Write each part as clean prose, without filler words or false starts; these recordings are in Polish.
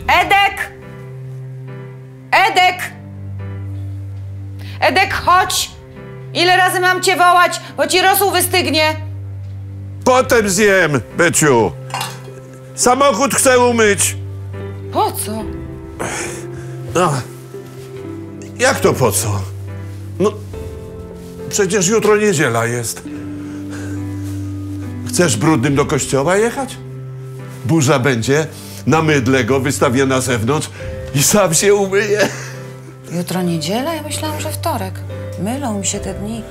Edek! Edek! Edek, chodź! Ile razy mam cię wołać, bo ci rosół wystygnie? Potem zjem, Beciu. Samochód chcę umyć. Po co? No, jak to po co? No, przecież jutro niedziela jest. Chcesz brudnym do kościoła jechać? Burza będzie, na mydle go wystawię na zewnątrz i sam się umyję. Jutro niedziela? Ja myślałam, że wtorek. Mylą mi się te dni.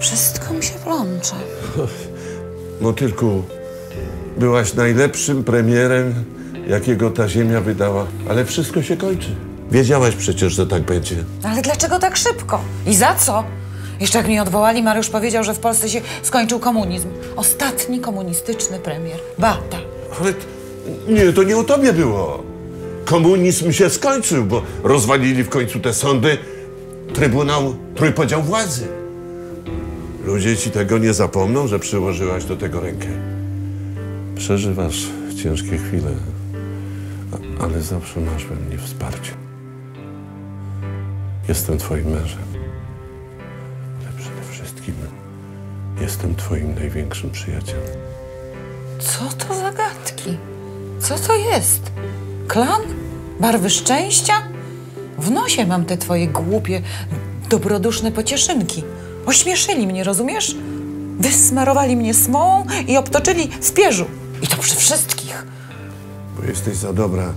Wszystko mi się plącze. Motylku, byłaś najlepszym premierem, jakiego ta ziemia wydała, ale wszystko się kończy. Wiedziałaś przecież, że tak będzie. Ale dlaczego tak szybko? I za co? Jeszcze jak mnie odwołali, Mariusz powiedział, że w Polsce się skończył komunizm. Ostatni komunistyczny premier. Bata. Ale nie, to nie o tobie było. Komunizm się skończył, bo rozwalili w końcu te sądy, Trybunał Trójpodział Władzy. Ludzie ci tego nie zapomną, że przyłożyłaś do tego rękę. Przeżywasz ciężkie chwile, ale zawsze masz we mnie wsparcie. Jestem twoim mężem, ale przede wszystkim jestem twoim największym przyjacielem. Co to za gadki? Co to jest? Klan? Barwy szczęścia? W nosie mam te twoje głupie, dobroduszne pocieszynki. Ośmieszyli mnie, rozumiesz? Wysmarowali mnie smołą i obtoczyli w pierzu. I to przy wszystkich. Bo jesteś za dobra.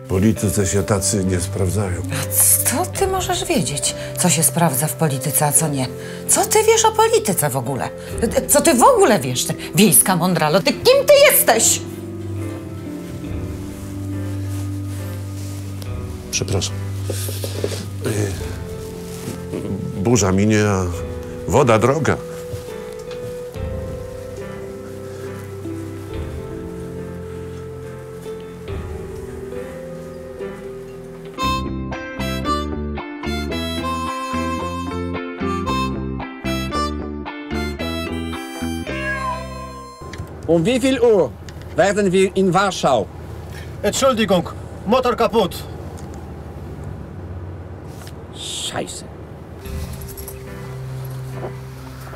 Polityce się tacy nie sprawdzają. A co ty możesz wiedzieć, co się sprawdza w polityce, a co nie? Co ty wiesz o polityce w ogóle? Co ty w ogóle wiesz, ty wiejska mądralo? Ty kim ty jesteś? Przepraszam. Burza minie, a woda droga. Um wie viel Uhr werden wir in Warschau? Entschuldigung, Motor kaputt. Scheiße.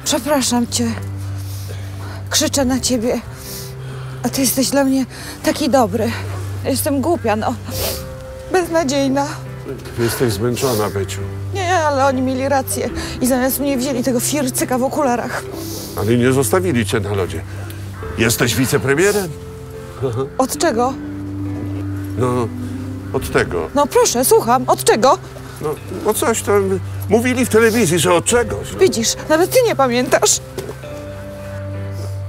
Przepraszam cię. Krzyczę na ciebie. A ty jesteś dla mnie taki dobry. Jestem głupia, no. Beznadziejna. Jesteś zmęczona, Beciu. Nie, ale oni mieli rację. I zamiast mnie wzięli tego fircyka w okularach. Ale nie zostawili cię na lodzie. Jesteś wicepremierem? Od czego? No, od tego. No proszę, słucham. Od czego? No coś tam mówili w telewizji, że od czegoś. No. Widzisz, nawet ty nie pamiętasz.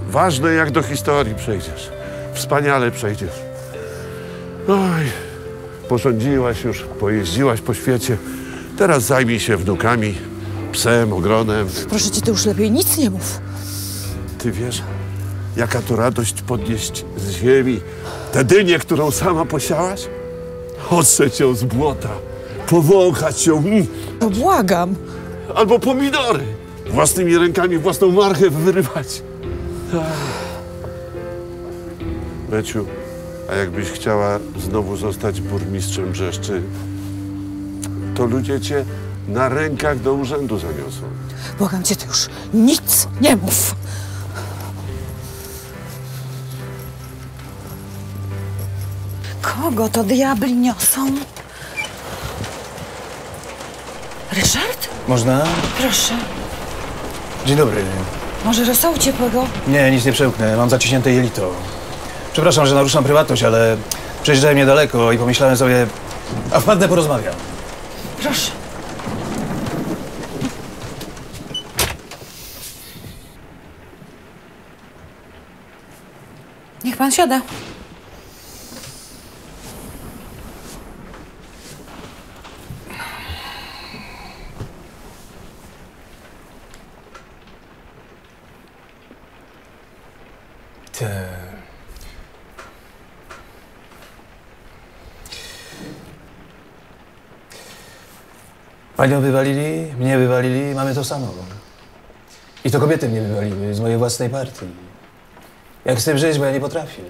Ważne, jak do historii przejdziesz. Wspaniale przejdziesz. Oj, porządziłaś już, pojeździłaś po świecie. Teraz zajmij się wnukami, psem, ogronem. Proszę cię, ty już lepiej nic nie mów. Ty wiesz, jaka to radość podnieść z ziemi tę dynię, którą sama posiałaś? Odstrzeć ją z błota, powąchać ją. To błagam. Albo pomidory. Własnymi rękami własną marchew wyrywać. Beciu, a jakbyś chciała znowu zostać burmistrzem Brzeszczy, to ludzie cię na rękach do urzędu zaniosą. Błagam cię, ty już nic nie mów. Kogo to diabli niosą? Ryszard? Można? Proszę. Dzień dobry. Może rosołu ciepłego? Nie, nic nie przełknę. Mam zaciśnięte jelito. Przepraszam, że naruszam prywatność, ale przejeżdżałem niedaleko i pomyślałem sobie, a wpadnę porozmawiam. Proszę. Niech pan siada. Panią wywalili, mnie wywalili, mamy to samo. I to kobiety mnie wywaliły z mojej własnej partii. Jak z tym żyć, bo ja nie potrafię.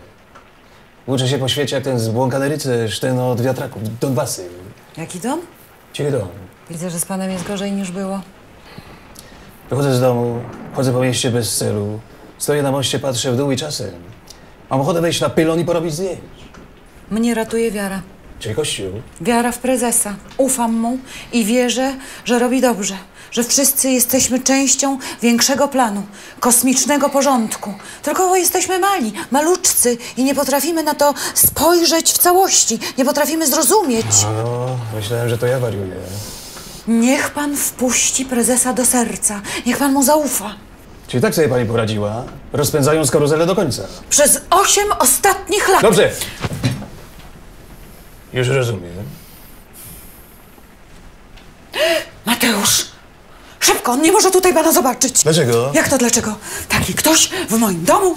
Uczę się po świecie jak ten zbłąkany rycerz, ten od wiatraków, Donbasy. Jaki dom? Cichy dom. Widzę, że z panem jest gorzej niż było. Wychodzę z domu, chodzę po mieście bez celu. Stoję na moście, patrzę w dół i czasem mam ochotę wejść na pylon i porobić zdjęć. Mnie ratuje wiara. Czyli Kościół. Wiara w prezesa. Ufam mu i wierzę, że robi dobrze. Że wszyscy jesteśmy częścią większego planu, kosmicznego porządku. Tylko jesteśmy mali, maluczcy i nie potrafimy na to spojrzeć w całości. Nie potrafimy zrozumieć. No, myślałem, że to ja wariuję. Niech pan wpuści prezesa do serca. Niech pan mu zaufa. Czyli tak sobie pani poradziła, rozpędzając karuzelę do końca. Przez 8 ostatnich lat. Dobrze. Już rozumiem. Mateusz! Szybko, on nie może tutaj pana zobaczyć. Dlaczego? Jak to dlaczego? Taki ktoś w moim domu?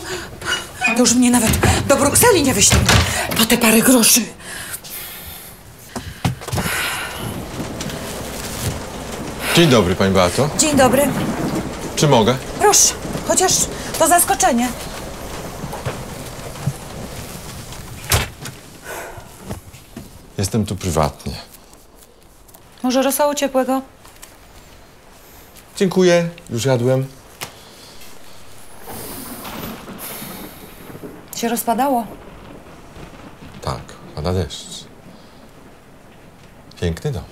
To już mnie nawet do Brukseli nie wyśle. Po te parę groszy. Dzień dobry, pani Beato. Dzień dobry. Czy mogę? Proszę, chociaż to zaskoczenie. Jestem tu prywatnie. Może rosołu ciepłego? Dziękuję, już jadłem. Się rozpadało. Tak, pada deszcz. Piękny dom.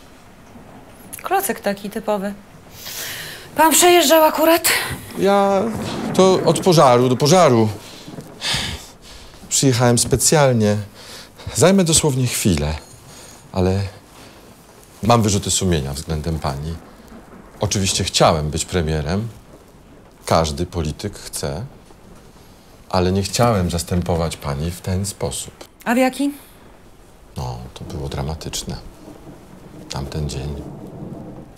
Klocek taki typowy. Pan przejeżdżał akurat? Ja to od pożaru do pożaru. Przyjechałem specjalnie. Zajmę dosłownie chwilę, ale mam wyrzuty sumienia względem pani. Oczywiście chciałem być premierem. Każdy polityk chce. Ale nie chciałem zastępować pani w ten sposób. A w jaki? No, to było dramatyczne. Tamten dzień.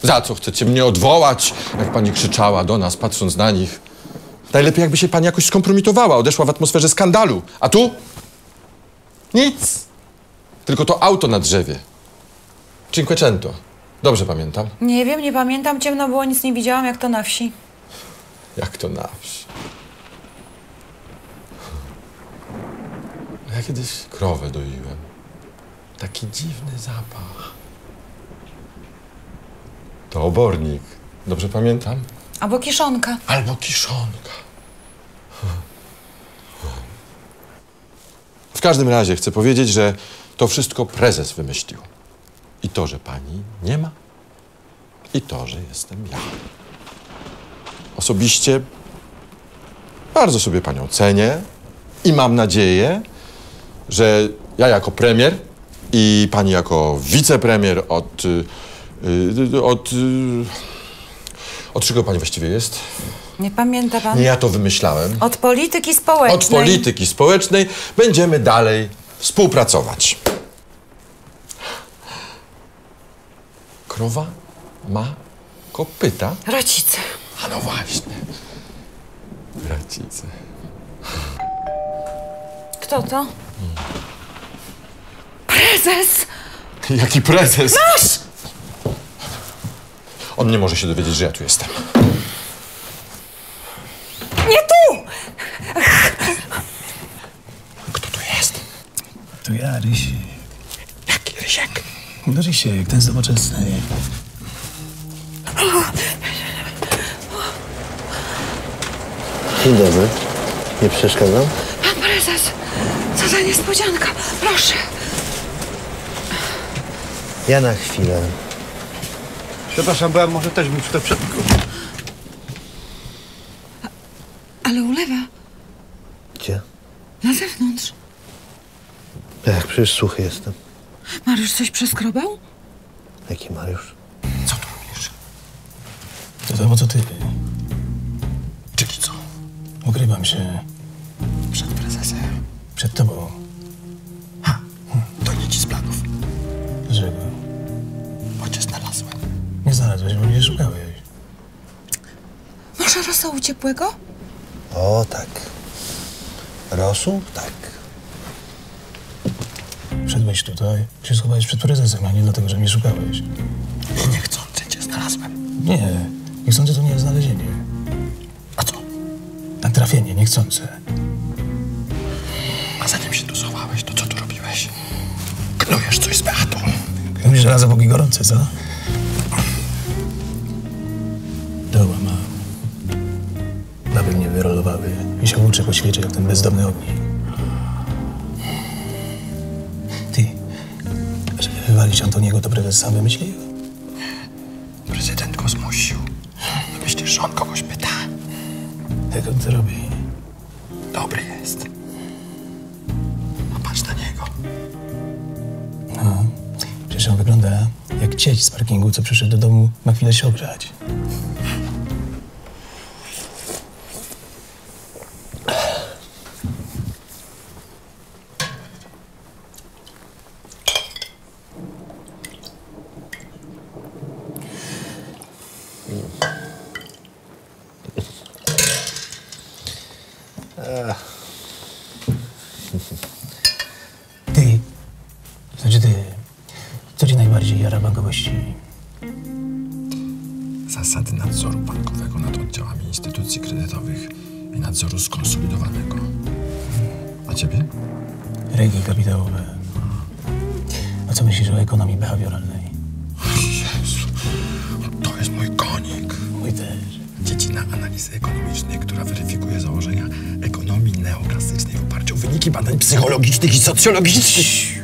Za co chcecie mnie odwołać? Jak pani krzyczała do nas, patrząc na nich. Najlepiej jakby się pani jakoś skompromitowała, odeszła w atmosferze skandalu. A tu? Nic. Tylko to auto na drzewie. Cinquecento. Dobrze pamiętam. Nie wiem, nie pamiętam. Ciemno było, nic nie widziałam, jak to na wsi. Jak to na wsi. Ja kiedyś krowę doiłem. Taki dziwny zapach. To obornik. Dobrze pamiętam? Albo kiszonka. Albo kiszonka. W każdym razie chcę powiedzieć, że to wszystko prezes wymyślił. I to, że pani nie ma. I to, że jestem ja. Osobiście bardzo sobie panią cenię i mam nadzieję, że ja jako premier i pani jako wicepremier od czego pani właściwie jest? Nie pamięta pan? Nie ja to wymyślałem. Od polityki społecznej. Od polityki społecznej będziemy dalej współpracować. Krowa ma kopyta? Rodzice. A no właśnie. Racice. Kto to? Prezes! Jaki prezes? Nasz! On nie może się dowiedzieć, że ja tu jestem. Nie tu! Kto tu jest? To ja, Rysiek. Jaki Rysiek? No Rysiek, ten z Nowoczesnej. Dzień dobry. Nie przeszkadzam? Pan prezes! Co za niespodzianka! Proszę! Ja na chwilę. Przepraszam, bo ja może też bym tutaj przed... Ale ulewa. Gdzie? Na zewnątrz. Jak, przecież suchy jestem. Mariusz coś przeskrobał? Jaki Mariusz? Co tu robisz? To samo co ty. Czyli co? Ukrywam się Przed prezesem. przed tobą. To nie ci z planów. Dlaczego? Bo cię znalazłem. Nie znalazłeś, bo mnie szukałeś. Może rosołu ciepłego? O, tak. Rosół? Tak. Wszedłeś tutaj, się schowałeś przed prezesem, a nie dlatego, że mnie szukałeś. Niechcący cię znalazłem. Nie, niechcące to nie jest znalezienie. A co? Natrafienie, niechcące. A zanim się tu schowałeś, to co Planujesz coś z Beatą? Żelazo póki gorące, co? Dobra, ma. Baby mnie wyrolowały i się uczę po świecie jak ten bezdomny ognik. Ty, żeby wywalić Antoniego, to prezes sam wymyślił? Prezydent go zmusił. Myślisz, że on kogoś pyta? Jak on to robi? Dobry jest. Popatrz na niego. No, przecież on wygląda jak cieć z parkingu, co przyszedł do domu na chwilę się ogrzać. Ty, co ci najbardziej jara bankowości? Zasady nadzoru bankowego nad oddziałami instytucji kredytowych i nadzoru skonsolidowanego. A ciebie? Reguły kapitałowe. A co myślisz o ekonomii behawioralnej? Jezu, to jest mój konik. Mój też. Dziedzina analizy ekonomicznej, która weryfikuje założenia ekonomii neoklasycznej w oparciu o wyniki badań psychologicznych i socjologicznych.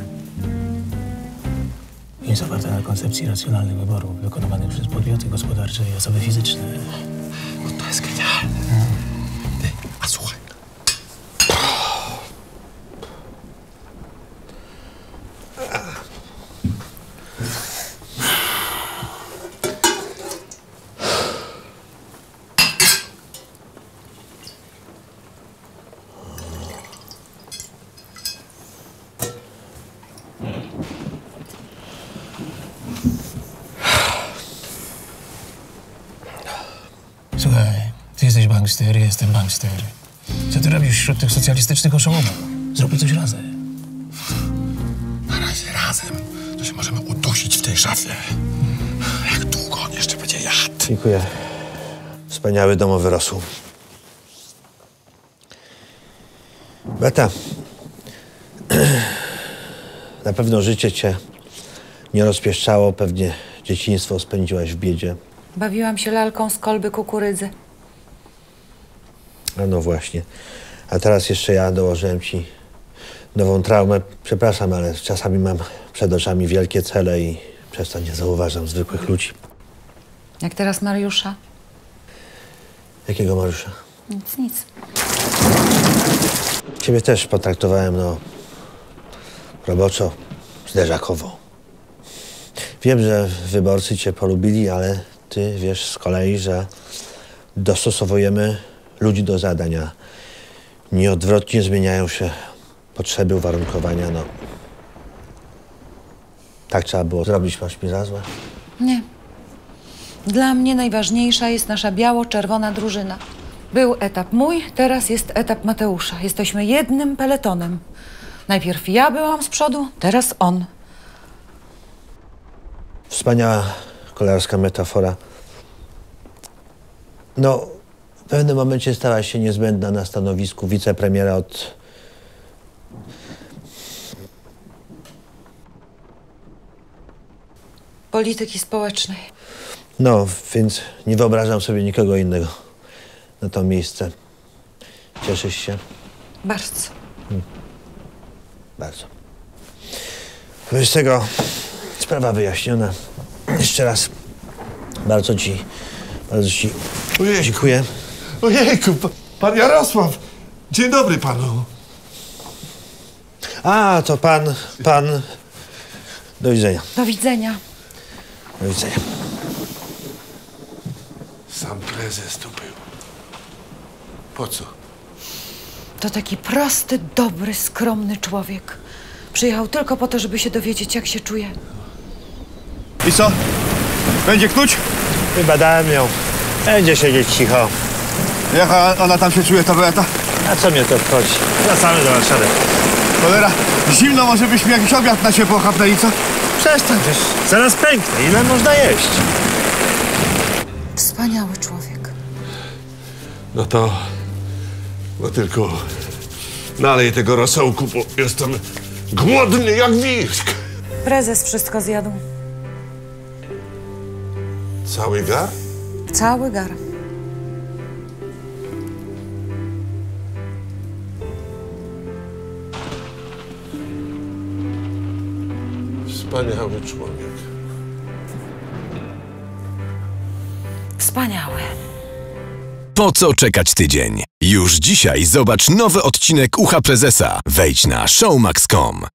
Jest oparta na koncepcji racjonalnych wyborów wykonywanych przez podmioty gospodarcze i osoby fizyczne. No to jest genialne. Ty, a słuchaj. Słuchaj, ty jesteś bankster, ja jestem bankster. Co ty robisz wśród tych socjalistycznych oszołomów? Zróbmy coś razem. Na razie razem to się możemy udusić w tej szafie. Jak długo on jeszcze będzie jadł? Dziękuję. Wspaniały domowy rosół. Beata, na pewno życie cię nie rozpieszczało, pewnie dzieciństwo spędziłaś w biedzie. Bawiłam się lalką z kolby kukurydzy. A no właśnie. A teraz jeszcze ja dołożyłem ci nową traumę. Przepraszam, ale czasami mam przed oczami wielkie cele i przez to nie zauważam zwykłych ludzi. Jak teraz Mariusza? Jakiego Mariusza? Nic. Ciebie też potraktowałem, no, roboczo, zderzakowo. Wiem, że wyborcy cię polubili, ale ty wiesz z kolei, że dostosowujemy ludzi do zadania. Nieodwrotnie zmieniają się potrzeby, uwarunkowania, no. Tak trzeba było zrobić, masz mi za złe? Nie. Dla mnie najważniejsza jest nasza biało-czerwona drużyna. Był etap mój, teraz jest etap Mateusza. Jesteśmy jednym peletonem. Najpierw ja byłam z przodu, teraz on. Wspaniała kolarska metafora. No, w pewnym momencie stałaś się niezbędna na stanowisku wicepremiera od... Polityki społecznej. No, więc nie wyobrażam sobie nikogo innego na to miejsce. Cieszysz się? Bardzo. Bardzo. Wobec tego sprawa wyjaśniona. Jeszcze raz bardzo ci Ojej. dziękuję. Ojejku, pan Jarosław. Dzień dobry panu. A, to pan... Do widzenia. Do widzenia. Do widzenia. Sam prezes tu był. Po co? To taki prosty, dobry, skromny człowiek. Przyjechał tylko po to, żeby się dowiedzieć, jak się czuje. I co? Będzie knuć? Wybadałem ją. Będzie siedzieć cicho. Jak ona tam się czuje, ta Beata? A co mnie to obchodzi? Wracamy do Warszawy. Cholera, zimno, może byśmy jakiś obiad na ciepło chapnęli, co? Przestań, przecież zaraz pęknę. Ile można jeść? Wspaniały człowiek. No to... No tylko... Nalej tego rosołku, bo jestem głodny jak wilk. prezes wszystko zjadł. Cały gar? Cały gar. Wspaniały człowiek. Wspaniały. Po co czekać tydzień? Już dzisiaj zobacz nowy odcinek Ucha Prezesa. Wejdź na showmax.com.